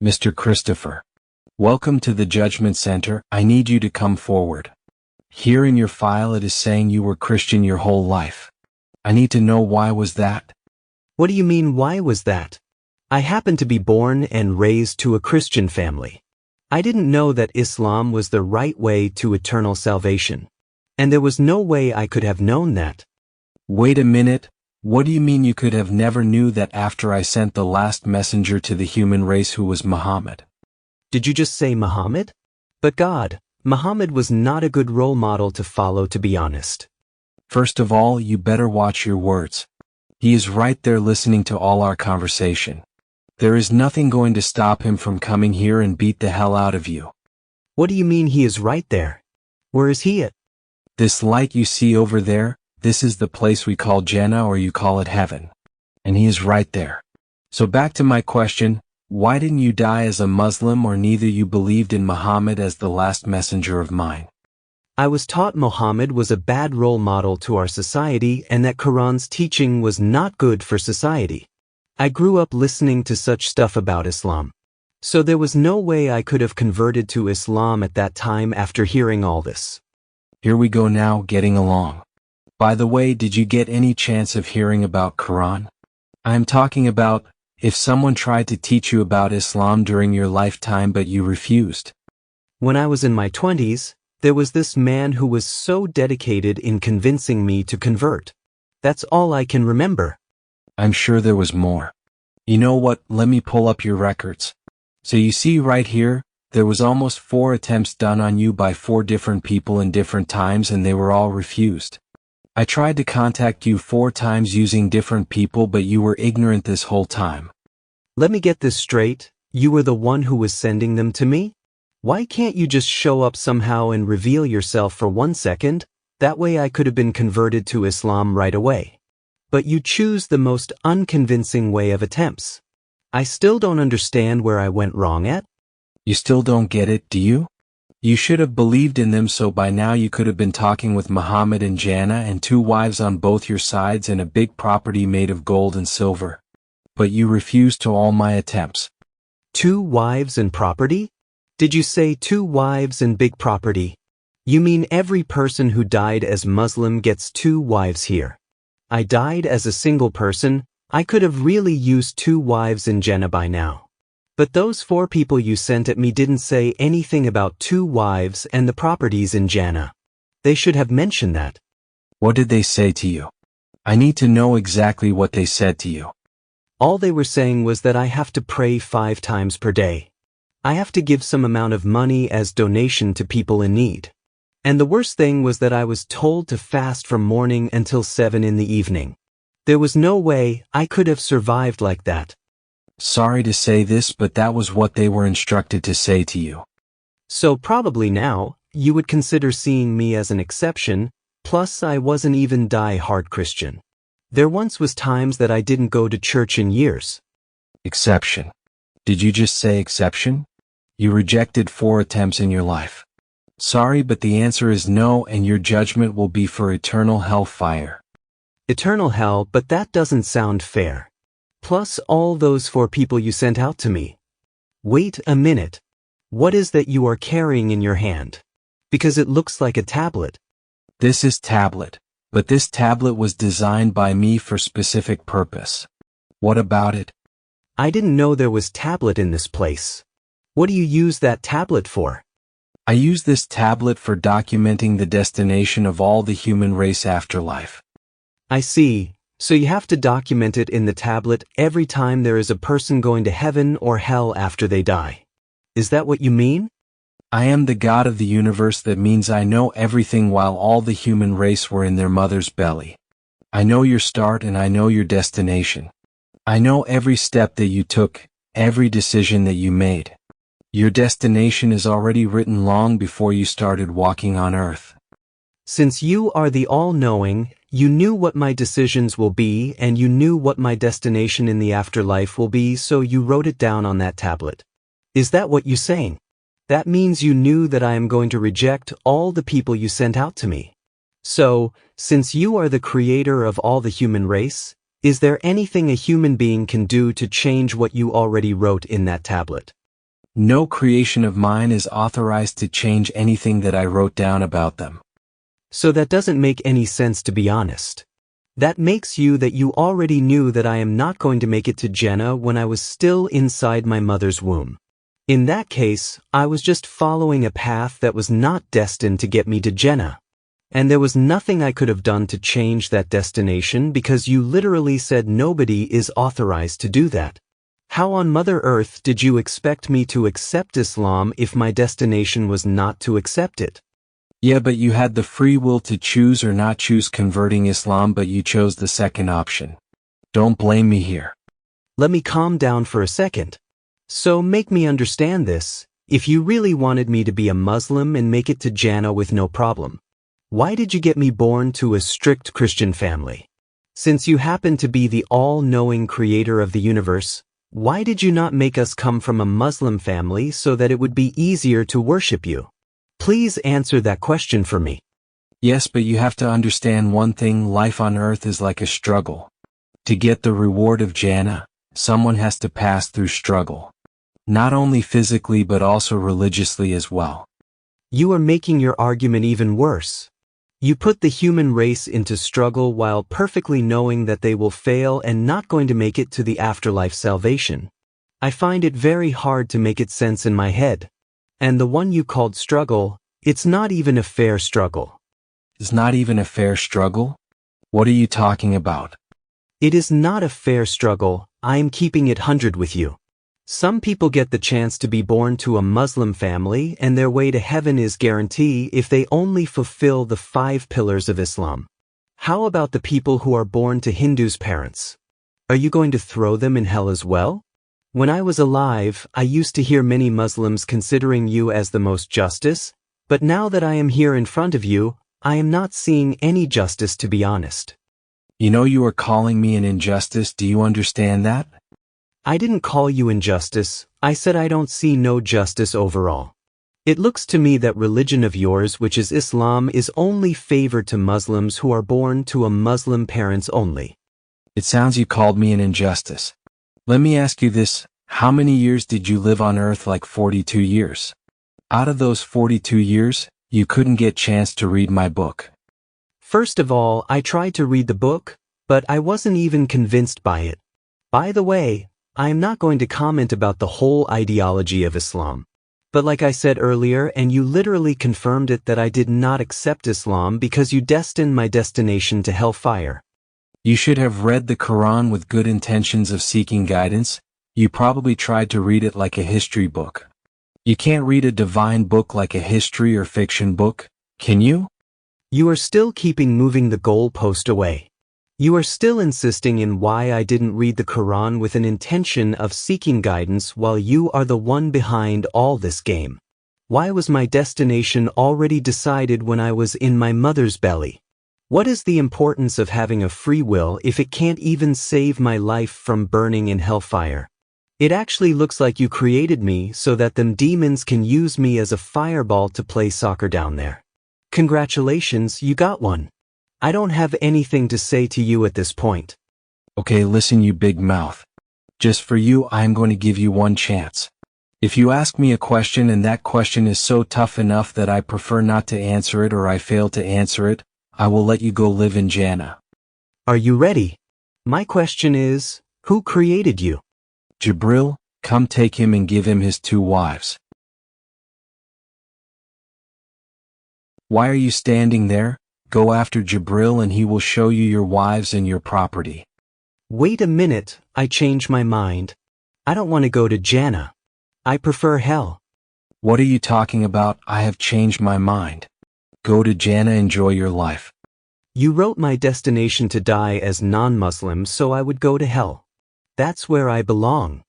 Mr. Christopher. Welcome to the Judgment Center. I need you to come forward. Here in your file it is saying you were Christian your whole life. I need to know why was that? What do you mean, why was that? I happened to be born and raised to a Christian family. I didn't know that Islam was the right way to eternal salvation. And there was no way I could have known that. Wait a minute. What do you mean you could have never knew that after I sent the last messenger to the human race who was Muhammad? Did you just say Muhammad? But God, Muhammad was not a good role model to follow, to be honest. First of all, you better watch your words. He is right there listening to all our conversation. There is nothing going to stop him from coming here and beat the hell out of you. What do you mean he is right there? Where is he at? This light you see over there, this is the place we call Jannah, or you call it heaven. And he is right there. So back to my question, why didn't you die as a Muslim, or neither you believed in Muhammad as the last messenger of mine? I was taught Muhammad was a bad role model to our society and that Quran's teaching was not good for society. I grew up listening to such stuff about Islam. So there was no way I could have converted to Islam at that time after hearing all this. Here we go now, getting along. By the way, did you get any chance of hearing about Quran? I'm talking about if someone tried to teach you about Islam during your lifetime but you refused. When I was in my 20s, there was this man who was so dedicated in convincing me to convert. That's all I can remember. I'm sure there was more. You know what, let me pull up your records. So you see right here, there was almost 4 attempts done on you by 4 different people in different times and they were all refused. I tried to contact you 4 times using different people but you were ignorant this whole time. Let me get this straight, you were the one who was sending them to me? Why can't you just show up somehow and reveal yourself for 1 second? That way I could have been converted to Islam right away. But you choose the most unconvincing way of attempts. I still don't understand where I went wrong at. You still don't get it, do you? You should have believed in them, so by now you could have been talking with Muhammad and Jannah and 2 wives on both your sides and a big property made of gold and silver. But you refused to all my attempts. 2 wives and property? Did you say 2 wives and big property? You mean every person who died as Muslim gets 2 wives here? I died as a single person. I could have really used 2 wives in Jannah by now. But those 4 people you sent at me didn't say anything about 2 wives and the properties in Jannah. They should have mentioned that. What did they say to you? I need to know exactly what they said to you. All they were saying was that I have to pray 5 times per day. I have to give some amount of money as donation to people in need. And the worst thing was that I was told to fast from morning until 7 in the evening. There was no way I could have survived like that. Sorry to say this, but that was what they were instructed to say to you. So probably now, you would consider seeing me as an exception, plus I wasn't even die-hard Christian. There once was times that I didn't go to church in years. Exception. Did you just say exception? You rejected 4 attempts in your life. Sorry, but the answer is no, and your judgment will be for eternal hellfire. Eternal hell, but that doesn't sound fair. Plus all those 4 people you sent out to me. Wait a minute. What is that you are carrying in your hand? Because it looks like a tablet. This is tablet, but this tablet was designed by me for specific purpose. What about it? I didn't know there was tablet in this place. What do you use that tablet for? I use this tablet for documenting the destination of all the human race afterlife. I see. So you have to document it in the tablet every time there is a person going to heaven or hell after they die. Is that what you mean? I am the God of the universe. That means I know everything while all the human race were in their mother's belly. I know your start and I know your destination. I know every step that you took, every decision that you made. Your destination is already written long before you started walking on earth. Since you are the all-knowing, you knew what my decisions will be and you knew what my destination in the afterlife will be, so you wrote it down on that tablet. Is that what you're saying? That means you knew that I am going to reject all the people you sent out to me. So, since you are the creator of all the human race, is there anything a human being can do to change what you already wrote in that tablet? No creation of mine is authorized to change anything that I wrote down about them. So that doesn't make any sense, to be honest. That makes you that you already knew that I am not going to make it to Jannah when I was still inside my mother's womb. In that case, I was just following a path that was not destined to get me to Jannah. And there was nothing I could have done to change that destination because you literally said nobody is authorized to do that. How on Mother Earth did you expect me to accept Islam if my destination was not to accept it? Yeah, but you had the free will to choose or not choose converting Islam, but you chose the second option. Don't blame me here. Let me calm down for a second. So make me understand this. If you really wanted me to be a Muslim and make it to Jannah with no problem, why did you get me born to a strict Christian family? Since you happen to be the all-knowing creator of the universe, why did you not make us come from a Muslim family so that it would be easier to worship you? Please answer that question for me. Yes, but you have to understand one thing: life on earth is like a struggle. To get the reward of Jannah, someone has to pass through struggle. Not only physically but also religiously as well. You are making your argument even worse. You put the human race into struggle while perfectly knowing that they will fail and not going to make it to the afterlife salvation. I find it very hard to make it sense in my head. And the one you called struggle, it's not even a fair struggle. It's not even a fair struggle? What are you talking about? It is not a fair struggle. I am keeping it 100 with you. Some people get the chance to be born to a Muslim family and their way to heaven is guaranteed if they only fulfill the 5 pillars of Islam. How about the people who are born to Hindus' parents? Are you going to throw them in hell as well? When I was alive, I used to hear many Muslims considering you as the most justice, but now that I am here in front of you, I am not seeing any justice, to be honest. You know you are calling me an injustice, do you understand that? I didn't call you injustice, I said I don't see no justice overall. It looks to me that religion of yours, which is Islam, is only favored to Muslims who are born to a Muslim parents only. It sounds you called me an injustice. Let me ask you this, how many years did you live on earth? Like 42 years. Out of those 42 years, you couldn't get chance to read my book. First of all, I tried to read the book, but I wasn't even convinced by it. By the way, I am not going to comment about the whole ideology of Islam. But like I said earlier, and you literally confirmed it, that I did not accept Islam because you destined my destination to hellfire. You should have read the Quran with good intentions of seeking guidance. You probably tried to read it like a history book. You can't read a divine book like a history or fiction book, can you? You are still keeping moving the goalpost away. You are still insisting in why I didn't read the Quran with an intention of seeking guidance while you are the one behind all this game. Why was my destination already decided when I was in my mother's belly? What is the importance of having a free will if it can't even save my life from burning in hellfire? It actually looks like you created me so that them demons can use me as a fireball to play soccer down there. Congratulations, you got one. I don't have anything to say to you at this point. Okay, listen, you big mouth. Just for you, I am going to give you one chance. If you ask me a question and that question is so tough enough that I prefer not to answer it or I fail to answer it, I will let you go live in Jannah. Are you ready? My question is, who created you? Jibril, come take him and give him his 2 wives. Why are you standing there? Go after Jibril and he will show you your wives and your property. Wait a minute, I changed my mind. I don't want to go to Jannah. I prefer hell. What are you talking about? I have changed my mind. Go to Jannah, enjoy your life. You wrote my destination to die as non-Muslim so I would go to hell. That's where I belong.